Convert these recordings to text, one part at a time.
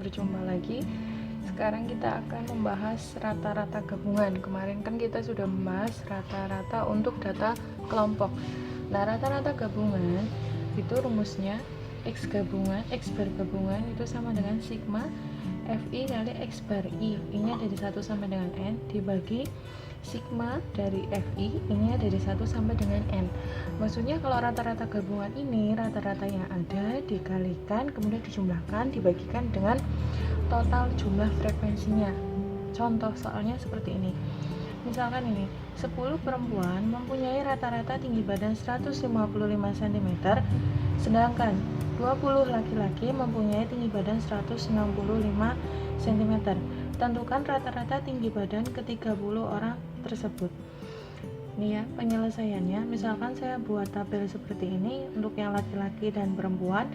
berjumpa lagi. Sekarang kita akan membahas rata-rata gabungan. Kemarin kan kita sudah membahas rata-rata untuk data kelompok. Nah, rata-rata gabungan itu rumusnya X bar gabungan itu sama dengan sigma FI kali X bar I. Ini dari 1 sampai dengan N dibagi sigma dari FI, ini dari 1 sampai dengan N. Maksudnya kalau rata-rata gabungan ini, rata-rata yang ada dikalikan, kemudian dijumlahkan, dibagikan dengan total jumlah frekuensinya. Contoh soalnya seperti ini. Misalkan ini, 10 perempuan mempunyai rata-rata tinggi badan 155 cm, sedangkan 20 laki-laki mempunyai tinggi badan 165 cm. Tentukan rata-rata tinggi badan ke-30 orang tersebut. Ini ya penyelesaiannya. Misalkan saya buat tabel seperti ini untuk yang laki-laki dan perempuan.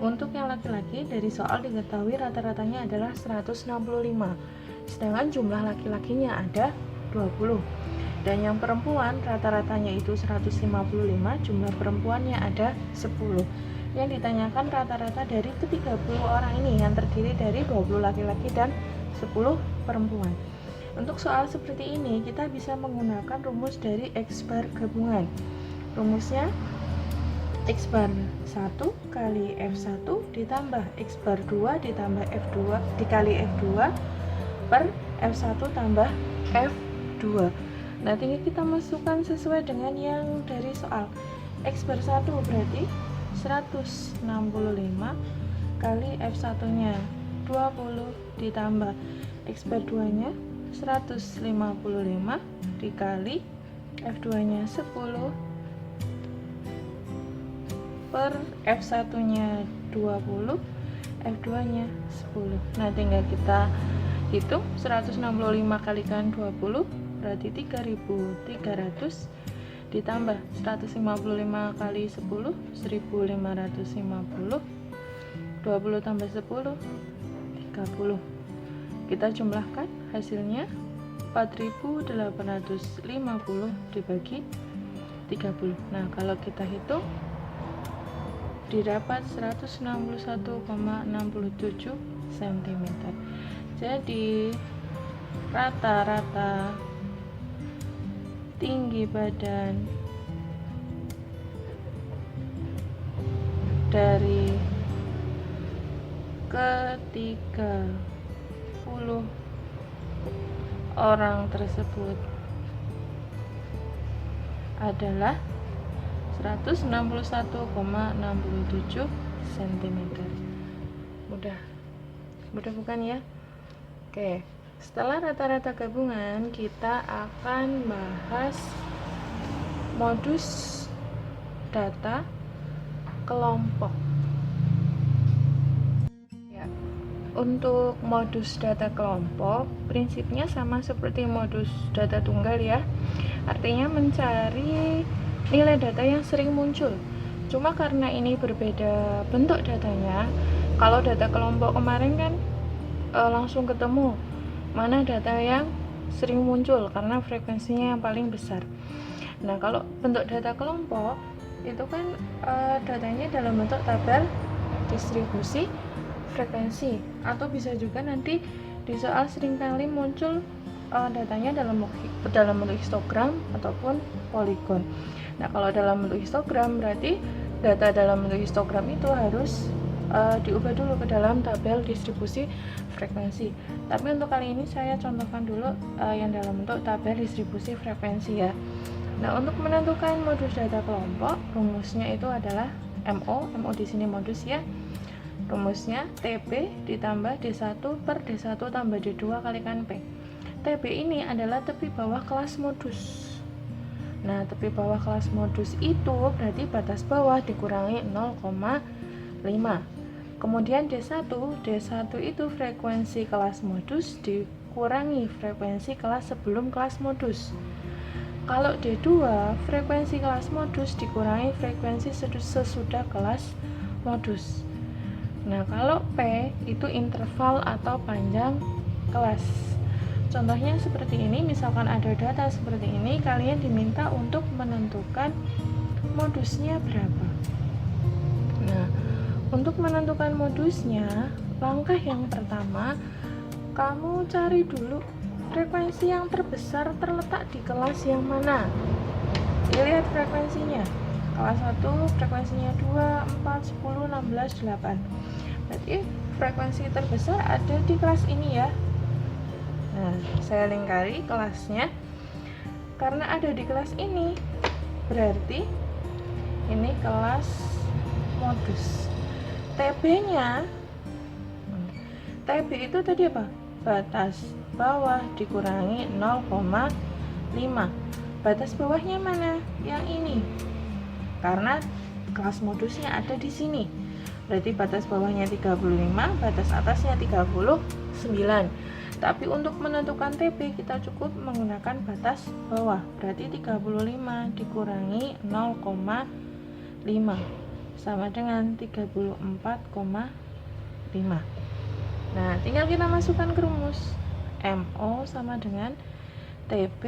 Untuk yang laki-laki dari soal diketahui rata-ratanya adalah 165, sedangkan jumlah laki-lakinya ada 20. Dan yang perempuan rata-ratanya itu 155, jumlah perempuannya ada 10. Yang ditanyakan rata-rata dari ke-30 orang ini yang terdiri dari 20 laki-laki dan 10 perempuan. Untuk soal seperti ini kita bisa menggunakan rumus dari X bar gabungan. Rumusnya X bar 1 kali F1 ditambah X bar 2 ditambah F2 dikali F2 per F1 tambah F2. Nah, tinggal kita masukkan sesuai dengan yang dari soal. X bar 1 berarti 165 kali F1 nya 20 ditambah X bar 2 nya 155 dikali F2 nya 10 per F1 nya 20, F2 nya 10. Nah, tinggal kita hitung 165 kalikan 20 berarti 3.300 ditambah 155 kali 10 1.550, 20 tambah 10 30. Kita jumlahkan hasilnya 4.850 dibagi 30. Nah, kalau kita hitung didapat 161,67 cm. Jadi rata-rata tinggi badan dari ke-30 orang tersebut adalah 161,67 cm. Mudah bukan ya? Oke, setelah rata-rata gabungan kita akan bahas modus data kelompok. Ya, untuk modus data kelompok prinsipnya sama seperti modus data tunggal ya. Artinya mencari nilai data yang sering muncul. Cuma karena ini berbeda bentuk datanya. Kalau data kelompok kemarin kan langsung ketemu mana data yang sering muncul karena frekuensinya yang paling besar. Nah, kalau bentuk data kelompok itu kan datanya dalam bentuk tabel distribusi frekuensi, atau bisa juga nanti di soal seringkali muncul datanya dalam bentuk histogram ataupun poligon. Nah, kalau dalam bentuk histogram berarti data dalam bentuk histogram itu harus diubah dulu ke dalam tabel distribusi frekuensi. Tapi untuk kali ini saya contohkan dulu yang dalam bentuk tabel distribusi frekuensi ya. Nah, untuk menentukan modus data kelompok, rumusnya itu adalah MO di sini modus ya. Rumusnya TP ditambah D1 per D1 tambah D2 kalikan P. TP ini adalah tepi bawah kelas modus. Nah, tepi bawah kelas modus itu berarti batas bawah dikurangi 0,5. Kemudian D1 itu frekuensi kelas modus dikurangi frekuensi kelas sebelum kelas modus. Kalau D2 frekuensi kelas modus dikurangi frekuensi sesudah kelas modus. Nah, kalau P itu interval atau panjang kelas. Contohnya seperti ini, misalkan ada data seperti ini, kalian diminta untuk menentukan modusnya berapa. Nah, untuk menentukan modusnya, Langkah yang pertama, kamu cari dulu frekuensi yang terbesar terletak di kelas yang mana. Dilihat frekuensinya. Kelas 1 frekuensinya 2, 4, 10, 16, 8. Berarti frekuensi terbesar ada di kelas ini ya. Nah, saya lingkari kelasnya. Karena ada di kelas ini, berarti ini kelas modus. TB itu tadi apa? Batas bawah dikurangi 0,5. Batas bawahnya mana? Yang ini. Karena kelas modusnya ada di sini. Berarti batas bawahnya 35, batas atasnya 39. Tapi untuk menentukan TB kita cukup menggunakan batas bawah. Berarti 35 dikurangi 0,5 sama dengan 34,5. Nah, tinggal kita masukkan ke rumus. MO sama dengan TB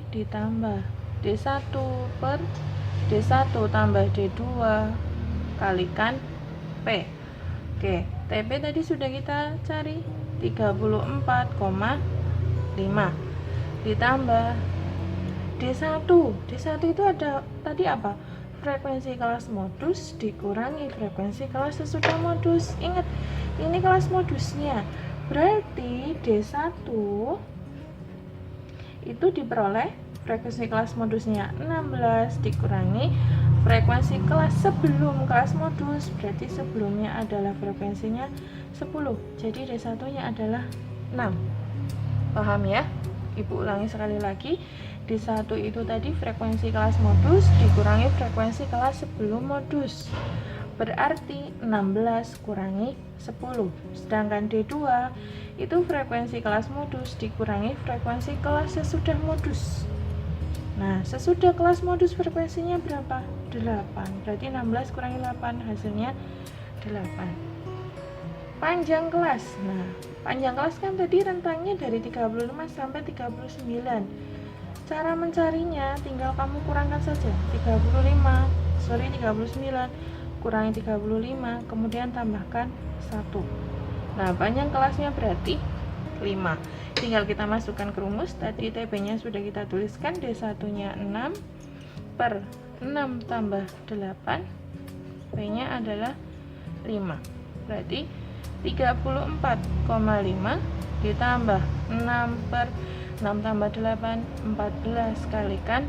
ditambah D1 per D1 tambah D2 kalikan P. Oke, TB tadi sudah kita cari 34,5 ditambah D1. D1 itu ada tadi apa? Frekuensi kelas modus dikurangi frekuensi kelas sesudah modus. Ingat, ini kelas modusnya. Berarti D1 itu diperoleh frekuensi kelas modusnya 16 dikurangi frekuensi kelas sebelum kelas modus. Berarti sebelumnya adalah frekuensinya 10. Jadi D1 nya adalah 6. Paham ya? Ibu ulangi sekali lagi. D1 itu tadi frekuensi kelas modus dikurangi frekuensi kelas sebelum modus. Berarti 16 kurangi 10. Sedangkan D2 itu frekuensi kelas modus dikurangi frekuensi kelas sesudah modus. Nah, sesudah kelas modus frekuensinya berapa? 8. Berarti 16 kurangi 8 hasilnya 8. Panjang kelas. Nah, panjang kelas kan tadi rentangnya dari 35 sampai 39. Cara mencarinya tinggal kamu kurangkan saja. 39 kurangi 35, kemudian tambahkan 1. Nah, panjang kelasnya berarti 5. Tinggal kita masukkan ke rumus. Tadi TB-nya sudah kita tuliskan. D1-nya 6 per 6 tambah 8. P-nya adalah 5. Berarti 34,5 ditambah 6 per 6 tambah 8, 14 kalikan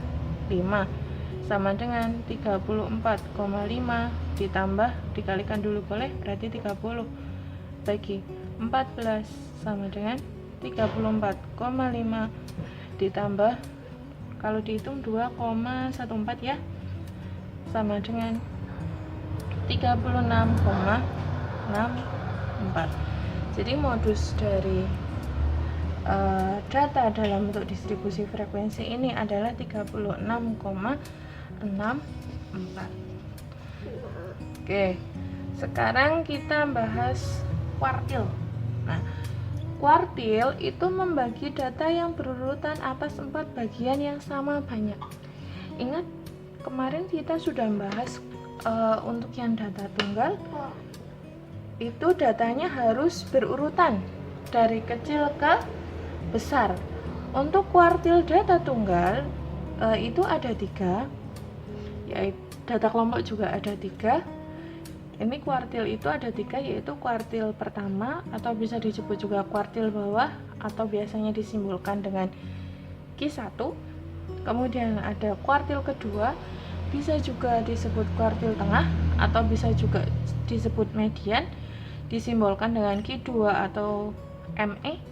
5 sama dengan 34,5 ditambah dikalikan dulu boleh, berarti 30 bagi 14 sama dengan 34,5 ditambah kalau dihitung 2,14 ya, sama dengan 36,64. Jadi modus dari data dalam bentuk distribusi frekuensi ini adalah 36,64. Oke, sekarang kita bahas kuartil. Nah, kuartil itu membagi data yang berurutan atas 4 bagian yang sama banyak. Ingat, kemarin kita sudah membahas untuk yang data tunggal itu datanya harus berurutan dari kecil ke besar. Untuk kuartil data tunggal itu ada 3, yaitu data kelompok juga ada 3. Ini kuartil itu ada 3, yaitu kuartil pertama atau bisa disebut juga kuartil bawah atau biasanya disimbolkan dengan Q1. Kemudian ada kuartil kedua, bisa juga disebut kuartil tengah atau bisa juga disebut median, disimbolkan dengan Q2 atau ME.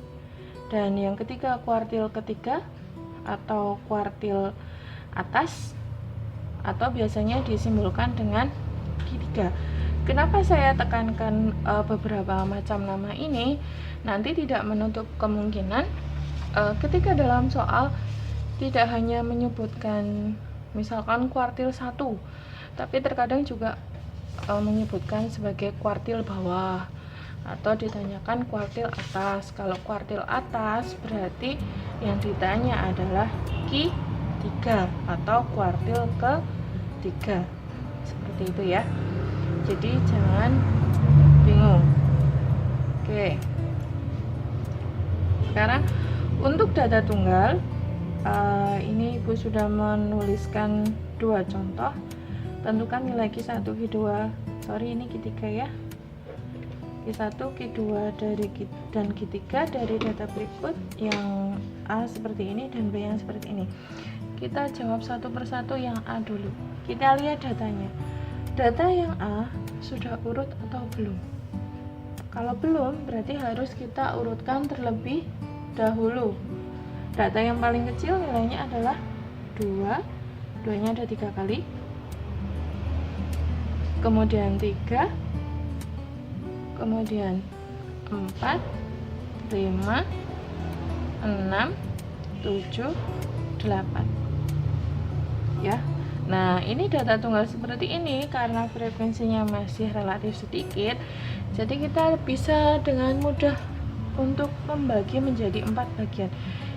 Dan yang ketiga kuartil ketiga atau kuartil atas atau biasanya disimbolkan dengan Q3. Kenapa saya tekankan beberapa macam nama ini? Nanti tidak menutup kemungkinan ketika dalam soal tidak hanya menyebutkan misalkan kuartil 1, tapi terkadang juga menyebutkan sebagai kuartil bawah atau ditanyakan kuartil atas. Kalau kuartil atas berarti yang ditanya adalah Q3 atau kuartil ke-3. Seperti itu ya. Jadi jangan bingung. Oke, sekarang untuk data tunggal, ini Ibu sudah menuliskan 2 contoh. Tentukan nilai Q1, Q2, sorry ini Q3 ya, Q1, Q2 dan Q3 dari data berikut, yang A seperti ini dan B yang seperti ini. Kita jawab satu persatu. Yang A dulu, kita lihat datanya. Data yang A sudah urut atau belum? Kalau belum, berarti harus kita urutkan terlebih dahulu. Data yang paling kecil nilainya adalah 2, 2 nya ada 3 kali, kemudian 3, kemudian 4, 5, 6, 7, 8 ya. Nah, ini data tunggal seperti ini karena frekuensinya masih relatif sedikit, jadi kita bisa dengan mudah untuk membagi menjadi 4 bagian.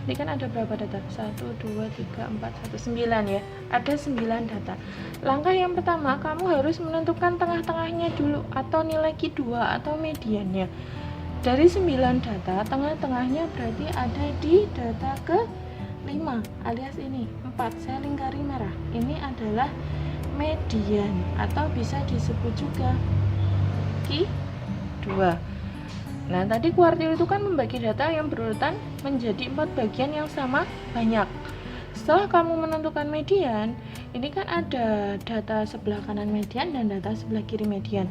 Ini kan ada berapa data? 1, 2, 3, 4, 1, 9 ya. Ada 9 data. Langkah yang pertama, kamu harus menentukan tengah-tengahnya dulu, atau nilai Q2 atau mediannya. Dari 9 data, tengah-tengahnya berarti ada di data ke 5 alias ini 4, saya lingkari merah. Ini adalah median atau bisa disebut juga Q2. Nah, tadi kuartil itu kan membagi data yang berurutan menjadi 4 bagian yang sama banyak. Setelah kamu menentukan median, ini kan ada data sebelah kanan median dan data sebelah kiri median.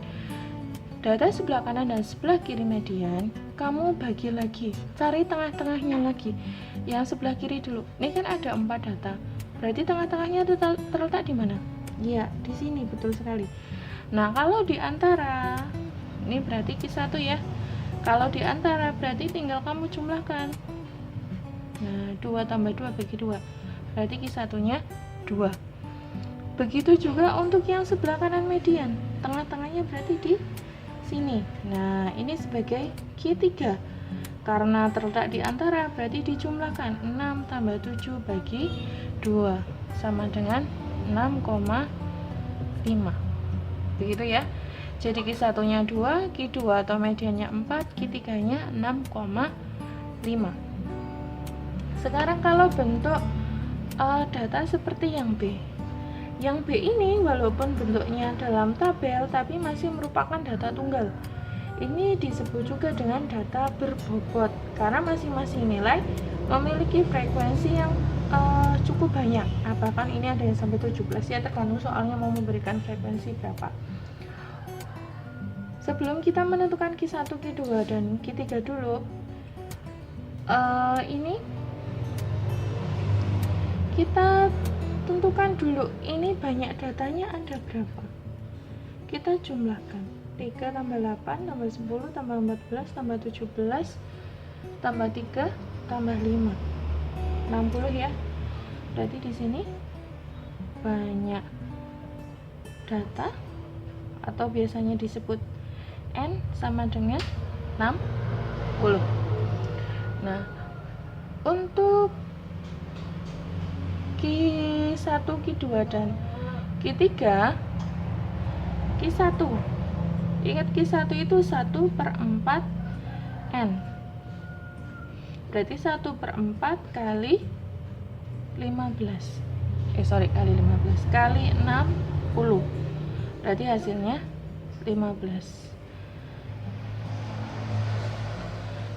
Data sebelah kanan dan sebelah kiri median kamu bagi lagi, cari tengah-tengahnya lagi. Yang sebelah kiri dulu. Ini kan ada 4 data. Berarti tengah-tengahnya terletak di mana? Iya, di sini, betul sekali. Nah, kalau di antara, ini berarti Q1 ya. Kalau di antara berarti tinggal kamu jumlahkan. Nah, 2 tambah 2 bagi 2. Berarti Q1-nya 2. Begitu juga untuk yang sebelah kanan median. Tengah-tengahnya berarti di sini. Nah, ini sebagai Q3. Karena terletak di antara berarti dijumlahkan. 6 tambah 7 bagi 2 sama dengan 6,5. Begitu ya. Jadi Q1-nya 2, Q2 atau mediannya 4, Q3-nya 6,5. Sekarang kalau bentuk data seperti yang B. Yang B ini walaupun bentuknya dalam tabel tapi masih merupakan data tunggal. Ini disebut juga dengan data berbobot karena masing-masing nilai memiliki frekuensi yang cukup banyak. Bahkan ini ada yang sampai 17 ya, tergantung soalnya mau memberikan frekuensi berapa. Sebelum kita menentukan Q1, Q2 dan Q3 dulu, ini kita tentukan dulu ini banyak datanya ada berapa. Kita jumlahkan 3 tambah 8 tambah 10 tambah 14 tambah 17 tambah 3 tambah 5 60 ya. Berarti di sini banyak data atau biasanya disebut N sama dengan 60. Nah, untuk Q1, Q2 dan Q3, Q1 ingat Q1 itu 1/4 N, berarti 1/4 kali 15 kali 15 kali 60, berarti hasilnya 15.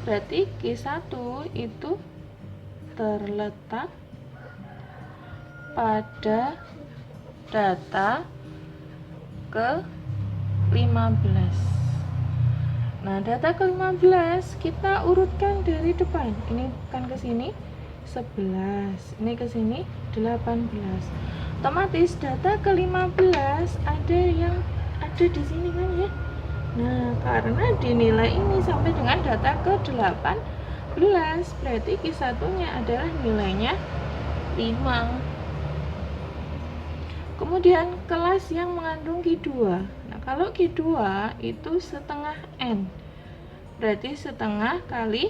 Berarti Q1 itu terletak pada data ke-15. Nah, data ke-15 kita urutkan dari depan. Ini kan ke sini 11, ini ke sini 18. Otomatis data ke-15 ada yang ada di sini kan ya. Nah, karena dinilai ini sampai dengan data ke-18, berarti Q1-nya adalah nilainya 5. Kemudian kelas yang mengandung Q2. Nah, kalau Q2 itu setengah N, berarti setengah kali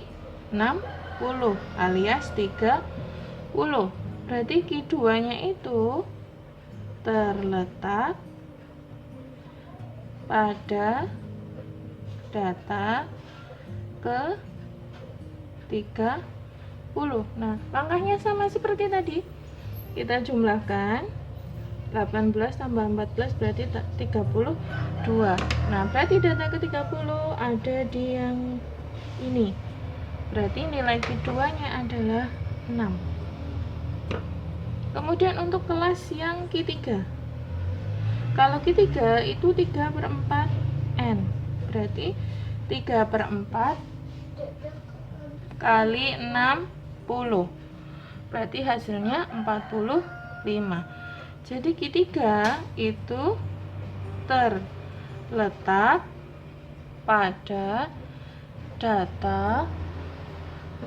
60 alias 30. Berarti Q2-nya itu terletak pada data ke 30. Nah, langkahnya sama seperti tadi. Kita jumlahkan 18 tambah 14 berarti 32. Nah, berarti data ke-30 ada di yang ini. Berarti nilai Q2-nya adalah 6. Kemudian untuk kelas yang Q3. Kalau Q3 itu 3/4 N. Berarti 3/4 kali 60. Berarti hasilnya 45. Jadi Q3 itu terletak pada data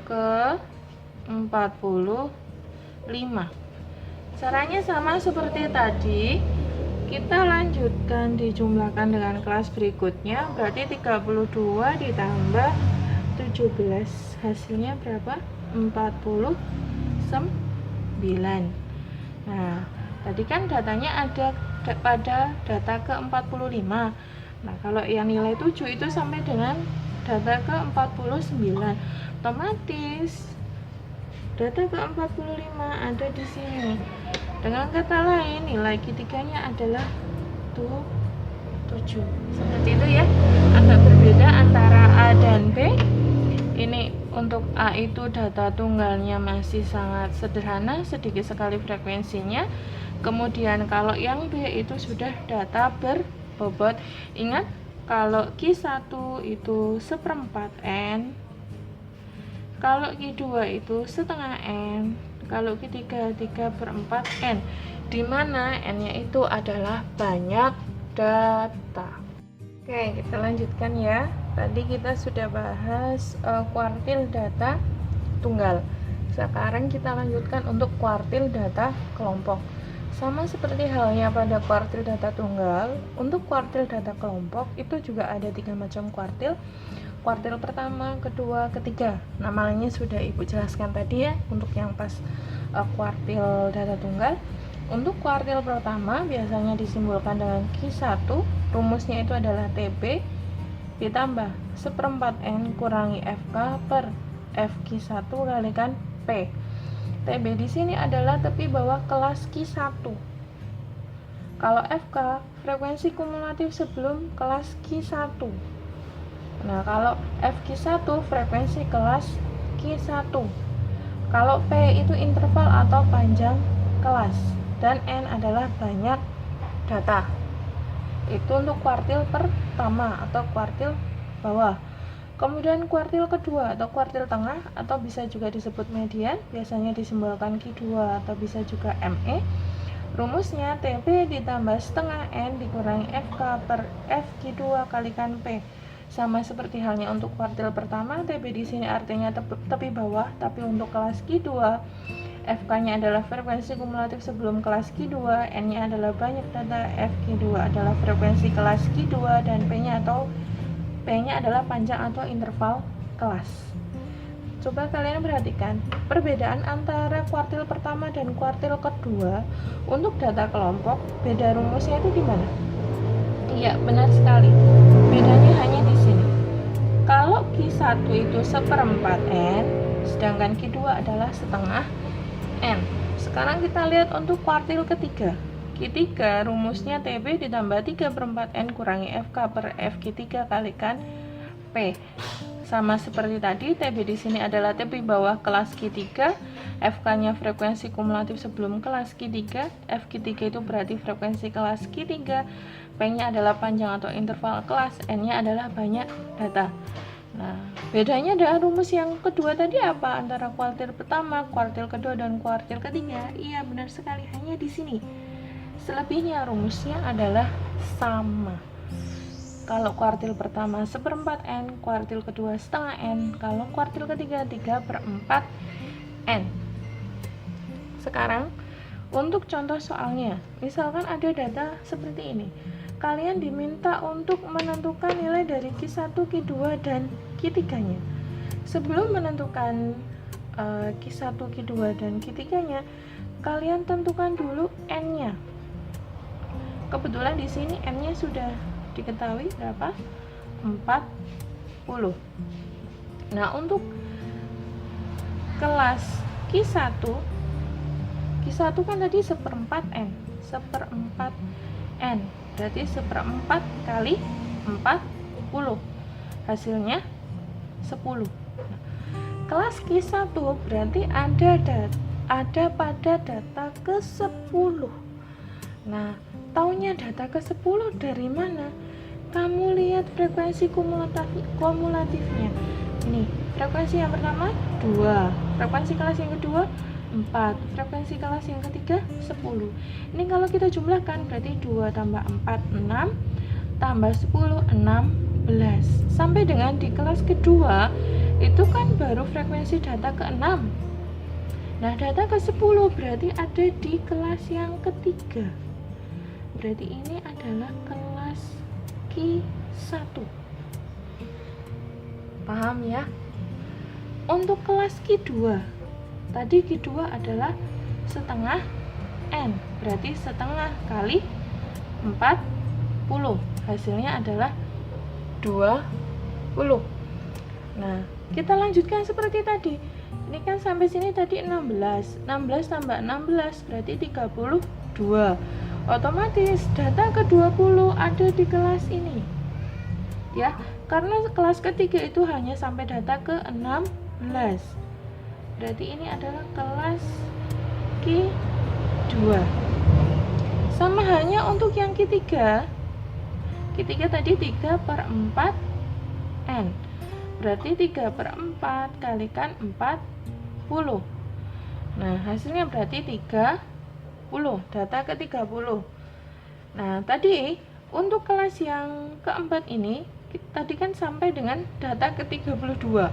ke-45. Caranya sama seperti tadi. Kita lanjutkan dijumlahkan dengan kelas berikutnya. Berarti 32 ditambah 17. Hasilnya berapa? 49. Nah, tadi kan datanya ada pada data ke-45. Nah, kalau yang nilai 7 itu sampai dengan data ke-49. Otomatis data ke-45 ada di sini. Dengan kata lain, nilai Q3-nya adalah 7. Seperti itu ya. Agak berbeda antara A dan B. Ini untuk A itu data tunggalnya masih sangat sederhana, sedikit sekali frekuensinya. Kemudian kalau yang B itu sudah data berbobot. Ingat, kalau Q1 itu 1/4 N, kalau Q2 itu setengah N, kalau Q3 3/4 N, di mana N-nya itu adalah banyak data. Oke, kita lanjutkan ya. Tadi kita sudah bahas kuartil data tunggal. Sekarang kita lanjutkan untuk kuartil data kelompok. Sama seperti halnya pada kuartil data tunggal, untuk kuartil data kelompok itu juga ada 3 macam kuartil. Kuartil pertama, kedua, ketiga. Namanya sudah Ibu jelaskan tadi ya, untuk yang pas kuartil data tunggal. Untuk kuartil pertama biasanya disimbolkan dengan Q1. Rumusnya itu adalah TB ditambah 1/4 N kurangi FK per FQ1 kalikan P. TB di sini adalah tepi bawah kelas Q1. Kalau FK, frekuensi kumulatif sebelum kelas Q1. Nah, kalau FQ1 frekuensi kelas Q1. Kalau P itu interval atau panjang kelas, dan N adalah banyak data. Itu untuk kuartil pertama atau kuartil bawah. Kemudian kuartil kedua atau kuartil tengah atau bisa juga disebut median, biasanya disimbolkan Q2 atau bisa juga ME. Rumusnya TB ditambah setengah N dikurangi FK per FQ2 kalikan P. Sama seperti halnya untuk kuartil pertama, TB di sini artinya tepi bawah, tapi untuk kelas Q2 FK-nya adalah frekuensi kumulatif sebelum kelas Q2, N-nya adalah banyak data, FQ2 adalah frekuensi kelas Q2, dan P-nya adalah panjang atau interval kelas. Coba kalian perhatikan perbedaan antara kuartil pertama dan kuartil kedua untuk data kelompok. Beda rumusnya itu di mana? Iya, benar sekali. Bedanya hanya di sini. Kalau Q1 itu 1/4 N, sedangkan Q2 adalah setengah N. Sekarang kita lihat untuk kuartil ketiga. Q3 rumusnya TB ditambah 3/4 N kurangi FK per FQ3 kalikan P. Sama seperti tadi, TB di sini adalah tepi bawah kelas Q3, FK-nya frekuensi kumulatif sebelum kelas Q3, FQ3 itu berarti frekuensi kelas Q3, P-nya adalah panjang atau interval kelas, N-nya adalah banyak data. Nah, bedanya dengan rumus yang kedua tadi apa? Antara kuartil pertama, kuartil kedua, dan kuartil ketiga? Iya, benar sekali, hanya di sini. Selebihnya rumusnya adalah sama. Kalau kuartil pertama 1/4 N, kuartil kedua setengah N, kalau kuartil ketiga 3/4 N. Sekarang untuk contoh soalnya, misalkan ada data seperti ini. Kalian diminta untuk menentukan nilai dari Q1, Q2, dan Q3-nya. Sebelum menentukan Q1, Q2, dan Q3-nya, kalian tentukan dulu N-nya. Kebetulan di sini N-nya sudah diketahui berapa? 40. Nah, untuk kelas Q1 kan tadi 1/4 N, 1/4N, berarti 1/4 kali 40, hasilnya 10. Nah, kelas Q1 berarti ada pada data ke-10. Nah, taunya data ke-10 dari mana? Kamu lihat frekuensi kumulatifnya. Ini frekuensi yang pertama 2, frekuensi kelas yang kedua 4, frekuensi kelas yang ketiga 10. Ini kalau kita jumlahkan berarti 2 tambah 4 6, tambah 10 16. Sampai dengan di kelas kedua itu kan baru frekuensi data ke-6. Nah, data ke-10 berarti ada di kelas yang ketiga. Berarti ini adalah kelas Q1. Paham ya? Untuk kelas Q2, tadi Q2 adalah setengah N, berarti setengah kali 40, hasilnya adalah 20. Nah, kita lanjutkan seperti tadi. Ini kan sampai sini tadi 16 tambah 16 berarti 32. Otomatis data ke-20 ada di kelas ini ya, karena kelas ketiga itu hanya sampai data ke-16. Berarti ini adalah kelas Q2. Sama hanya untuk yang Q3 tadi 3/4 N, berarti 3/4 kalikan 40. Nah, hasilnya berarti 30, data ke-30. Nah, tadi untuk kelas yang keempat ini tadi kan sampai dengan data ke-32.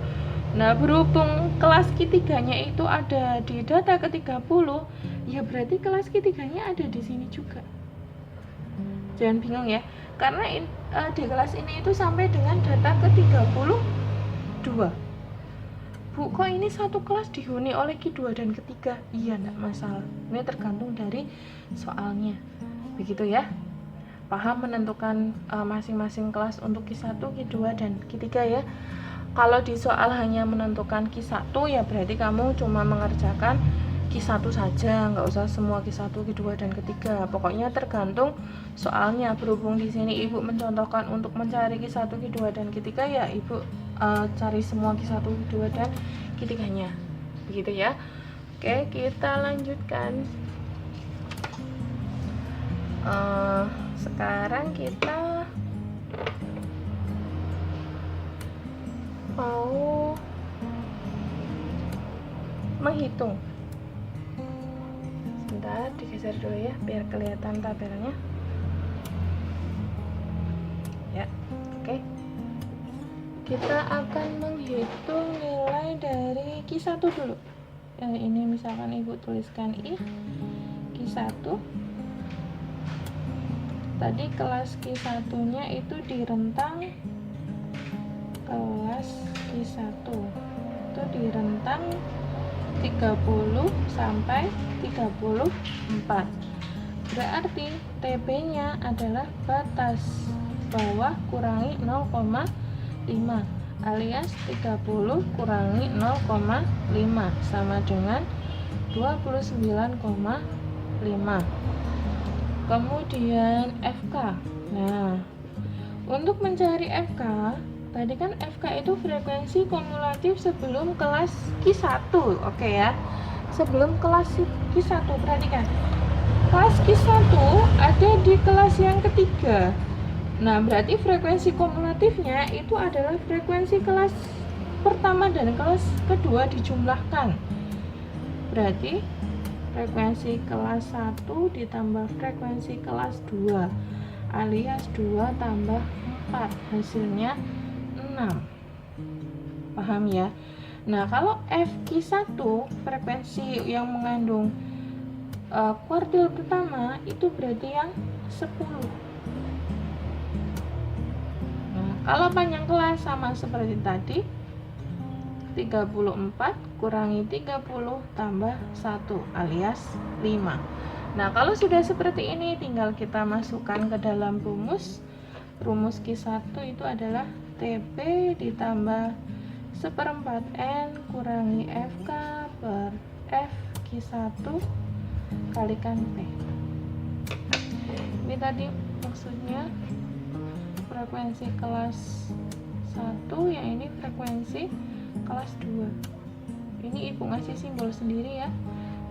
Nah, berhubung kelas Q3-nya itu ada di data ke-30, ya berarti kelas Q3-nya ada di sini juga. Jangan bingung ya, karena di kelas ini itu sampai dengan data ke-32. Bu, kok ini satu kelas dihuni oleh Q2 dan Q3? Iya, enggak masalah. Ini tergantung dari soalnya. Begitu ya. Paham menentukan masing-masing kelas untuk Q1, Q2, dan Q3 ya. Kalau di soal hanya menentukan Q1 ya berarti kamu cuma mengerjakan Q1 saja, nggak usah semua Q1, Q2, dan Q3. Pokoknya tergantung soalnya. Berhubung di sini Ibu mencontohkan untuk mencari Q1, Q2, dan Q3 ya Ibu cari semua Q1, Q2, dan Q3-nya. Begitu ya. Oke, kita lanjutkan. Sekarang kita mau menghitung. Sebentar, digeser dulu ya biar kelihatan tabelnya. Ya, oke. Kita akan menghitung nilai dari Q1 dulu. Ini misalkan Ibu tuliskan I Q1. Tadi kelas Q1-nya itu di rentang kelas Q1 itu di rentang 30 sampai 34. Berarti TB-nya adalah batas bawah kurangi 0,5 alias 30 kurangi 0,5 sama dengan 29,5. Kemudian FK. Nah, untuk mencari FK, tadi kan FK itu frekuensi kumulatif sebelum kelas Q1. Oke ya. Sebelum kelas Q1, perhatikan. Kelas Q1 ada di kelas yang ketiga. Nah, berarti frekuensi kumulatifnya itu adalah frekuensi kelas pertama dan kelas kedua dijumlahkan. Berarti frekuensi kelas 1 ditambah frekuensi kelas 2 alias 2 tambah 4, hasilnya 6. Paham ya? Nah, kalau FQ1 frekuensi yang mengandung kuartil pertama itu berarti yang 10. Nah, kalau panjang kelas sama seperti tadi, 34 kurangi 30 tambah 1 alias 5. Nah, kalau sudah seperti ini tinggal kita masukkan ke dalam rumus. Rumus Q1 itu adalah TB ditambah seperempat N kurangi FK per FQ1 kalikan P. Ini tadi maksudnya frekuensi kelas 1, yang ini frekuensi kelas 2. Ini ibu ngasih simbol sendiri ya,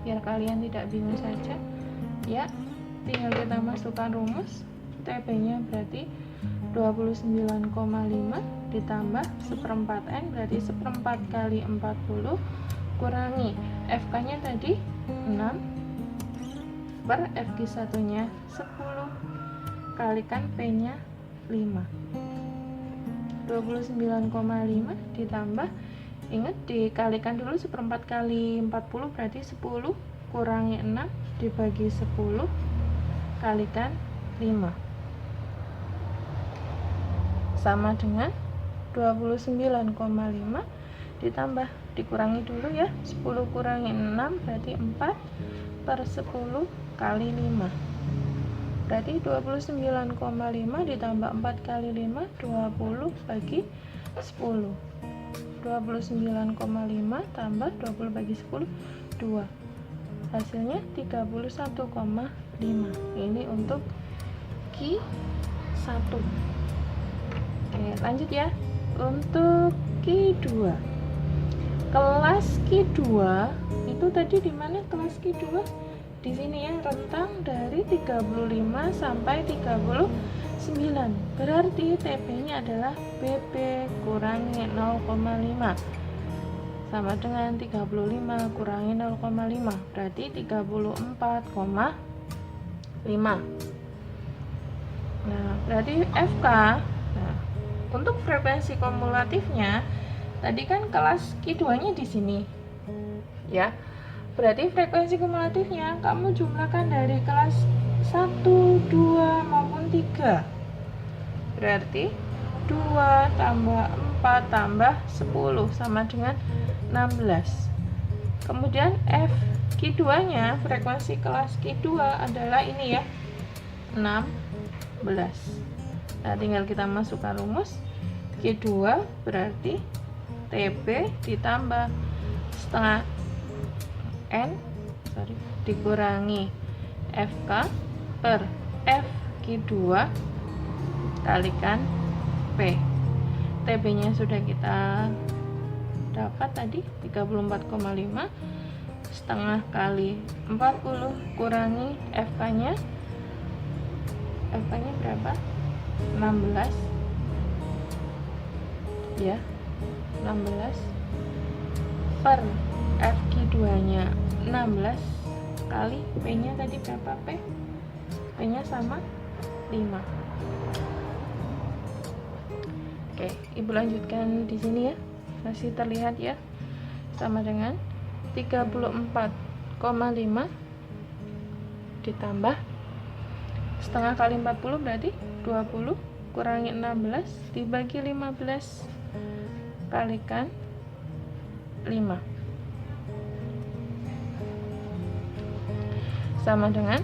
biar kalian tidak bingung saja ya. Tinggal kita masukkan rumus. TB nya berarti 29,5 ditambah seperempat N berarti seperempat kali 40 kurangi FK nya tadi 6 per FQ1 nya 10 kalikan P nya 5. 29,5 ditambah, ingat dikalikan dulu, seperempat kali 40 berarti 10 kurangi 6 dibagi 10 kalikan 5 sama dengan 29,5 ditambah, dikurangi dulu ya, 10 kurangi 6 berarti 4 per 10 kali 5 berarti 29,5 ditambah 4 kali 5 20 bagi 10. 29,5 tambah 20 bagi 10 2, hasilnya 31,5. Ini untuk Q1. Oke, lanjut ya. Untuk Q2, kelas Q2 itu tadi di mana kelas Q2? Di sini ya, rentang dari 35 sampai 39. Berarti TB-nya adalah BP kurangi 0,5 sama dengan 35 kurangi 0,5 berarti 34,5. Nah, berarti FK. Nah, untuk frekuensi kumulatifnya tadi kan kelas Q2-nya di sini. Ya. Berarti frekuensi kumulatifnya kamu jumlahkan dari kelas 1, 2 maupun 3. Berarti 2 tambah 4 tambah 10 sama dengan 16. Kemudian FQ2-nya, frekuensi kelas Q2 adalah ini ya, 16. Nah, tinggal kita masukkan rumus. Q2 berarti TB ditambah setengah N dikurangi FK per FQ2 kalikan P. TB nya sudah kita dapat tadi 34,5, setengah kali 40 kurangi FK nya berapa? 16 ya, 16 per FQ2 nya 16 kali P nya tadi berapa? P nya sama 5. Oke, ibu lanjutkan di sini ya, masih terlihat ya, sama dengan 34,5 ditambah setengah kali 40 berarti 20 kurangi 16 dibagi 15 kalikan 5 sama dengan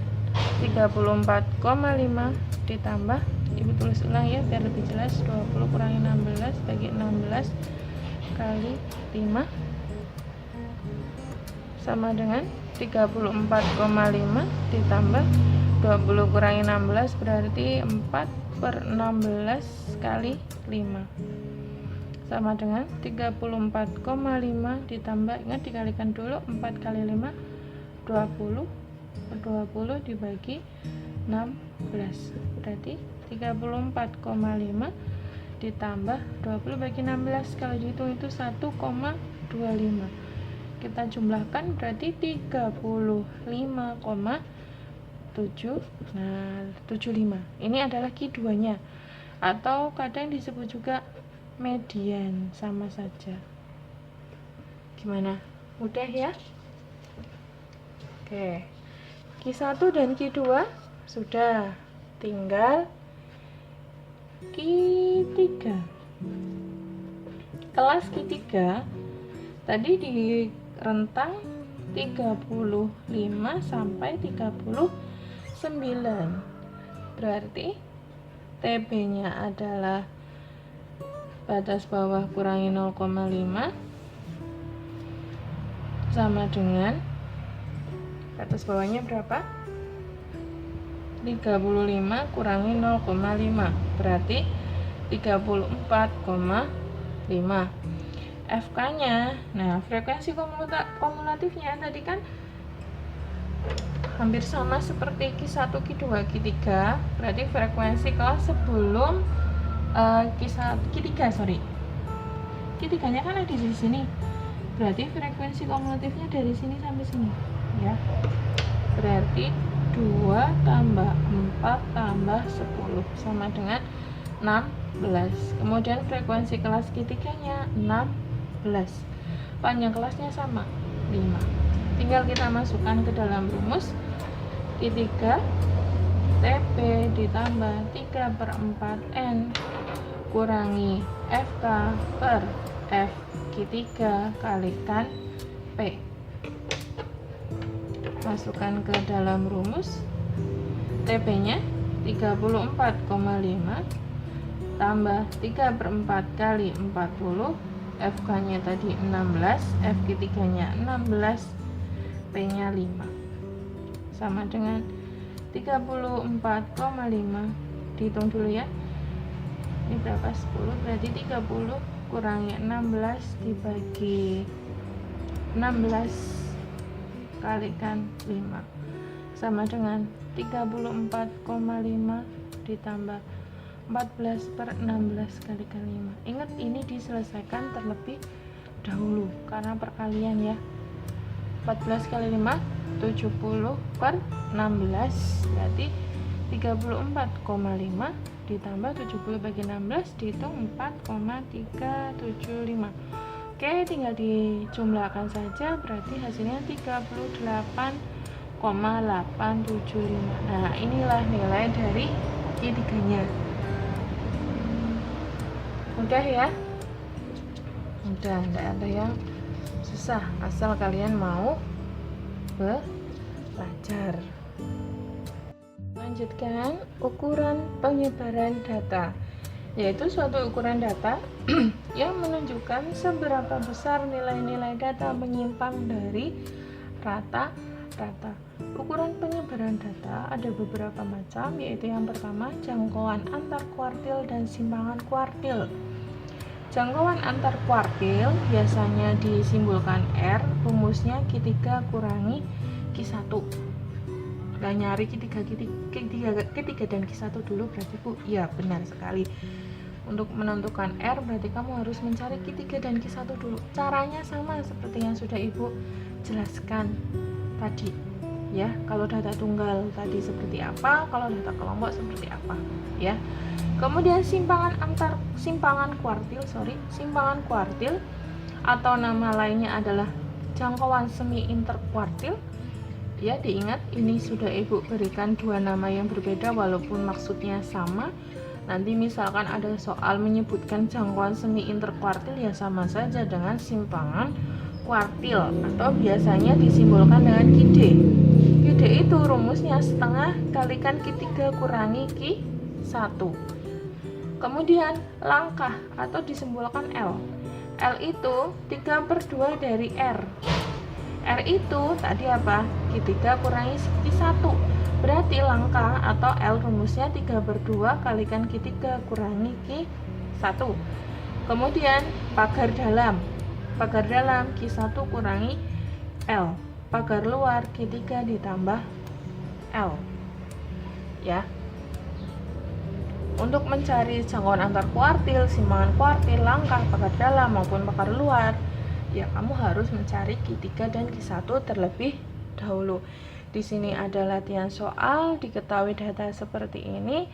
34,5 ditambah, ibu tulis ulang ya biar lebih jelas, 20 kurangi 16 bagi 16 kali 5 sama dengan 34,5 ditambah 20 kurangi 16 berarti 4 per 16 kali 5 sama dengan 34,5 ditambah, ingat dikalikan dulu, 4 kali 5 20 per 20 dibagi 16 berarti 34,5 ditambah 20 bagi 16, kalau dihitung itu 1,25. Kita jumlahkan berarti 35,75. Ini adalah Q2 nya, atau kadang disebut juga median, sama saja. Gimana? Mudah ya? Oke, Q1 dan Q2 sudah, tinggal Q3. Kelas Q3 tadi di rentang 35 sampai 39. Berarti TB nya adalah batas bawah kurangi 0,5 sama dengan batas bawahnya berapa? 35 kurangi 0,5 berarti 34,5. FK nya, nah frekuensi kumulatifnya tadi kan hampir sama seperti Q1, Q2, Q3, berarti frekuensi kelas sebelum Q3 nya kan ada di sini, berarti frekuensi kumulatifnya dari sini sampai sini ya, berarti 2 tambah 4 tambah 10 sama dengan 16. Kemudian frekuensi kelas Q3 nya 16, panjang kelasnya sama 5, tinggal kita masukkan ke dalam rumus Q3 TP ditambah 3/4 N kurangi FK per F Q3 kalikan P. Masukkan ke dalam rumus, TP nya 34,5 tambah 3/4 kali 40, FK nya tadi 16, F Q3 nya 16, P nya 5 sama dengan 34,5. Dihitung dulu ya, ini berapa? 10, berarti 30 kurangi 16 dibagi 16 kalikan 5 sama dengan 34,5 ditambah 14/16 kalikan 5. Ingat ini diselesaikan terlebih dahulu karena perkalian ya. 14 kali 5 70/16 berarti 34,5 ditambah 70 bagi 16 dihitung 4,375. Oke, tinggal dijumlahkan saja, berarti hasilnya 38,875. Nah, inilah nilai dari Q3 nya. Udah ya, udah, tidak ada yang susah asal kalian mau belajar. Lanjutkan ukuran penyebaran data, yaitu suatu ukuran data yang menunjukkan seberapa besar nilai-nilai data menyimpang dari rata-rata. Ukuran penyebaran data ada beberapa macam, yaitu yang pertama jangkauan antar kuartil dan simpangan kuartil. Jangkauan antar kuartil biasanya disimbolkan R, rumusnya Q3 kurangi Q1. Nah, nyari Q3 dan Q1 dulu berarti Bu? Ya, benar sekali. Untuk menentukan R berarti kamu harus mencari Q3 dan Q1 dulu. Caranya sama seperti yang sudah Ibu jelaskan tadi. Ya, kalau data tunggal tadi seperti apa, kalau data kelompok seperti apa, ya. Kemudian simpangan kuartil atau nama lainnya adalah jangkauan semi interkuartil. Ya, diingat ini sudah Ibu berikan dua nama yang berbeda walaupun maksudnya sama. Nanti misalkan ada soal menyebutkan jangkauan semi interkuartil, ya sama saja dengan simpangan kuartil atau biasanya disimbolkan dengan QD. QD itu rumusnya setengah kalikan Q3 kurangi Q1. Kemudian langkah atau disimbolkan L. L itu 3/2 dari R. R itu tadi apa? Q3 kurangi Q1. Berarti langkah atau L rumusnya 3/2 kalikan Q3 kurangi Q1. Kemudian pagar dalam Q1 kurangi L. Pagar luar Q3 ditambah L. Ya. Untuk mencari jangkauan antar kuartil, simpangan kuartil, langkah, pagar dalam maupun pagar luar, ya kamu harus mencari Q3 dan Q1 terlebih dahulu. Di sini ada latihan soal, diketahui data seperti ini,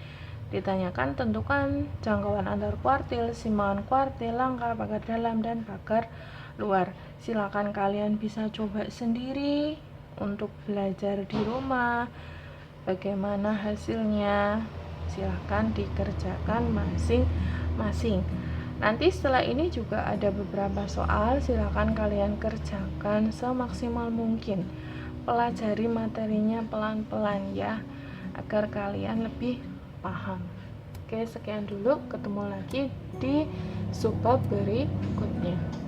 ditanyakan tentukan jangkauan antar kuartil, simpangan kuartil, langkah, pagar dalam dan pagar luar. Silakan kalian bisa coba sendiri untuk belajar di rumah. Bagaimana hasilnya? Silahkan dikerjakan masing-masing. Nanti setelah ini juga ada beberapa soal, silahkan kalian kerjakan semaksimal mungkin. Pelajari materinya pelan-pelan ya, agar kalian lebih paham. Oke, sekian dulu, ketemu lagi di subbab berikutnya.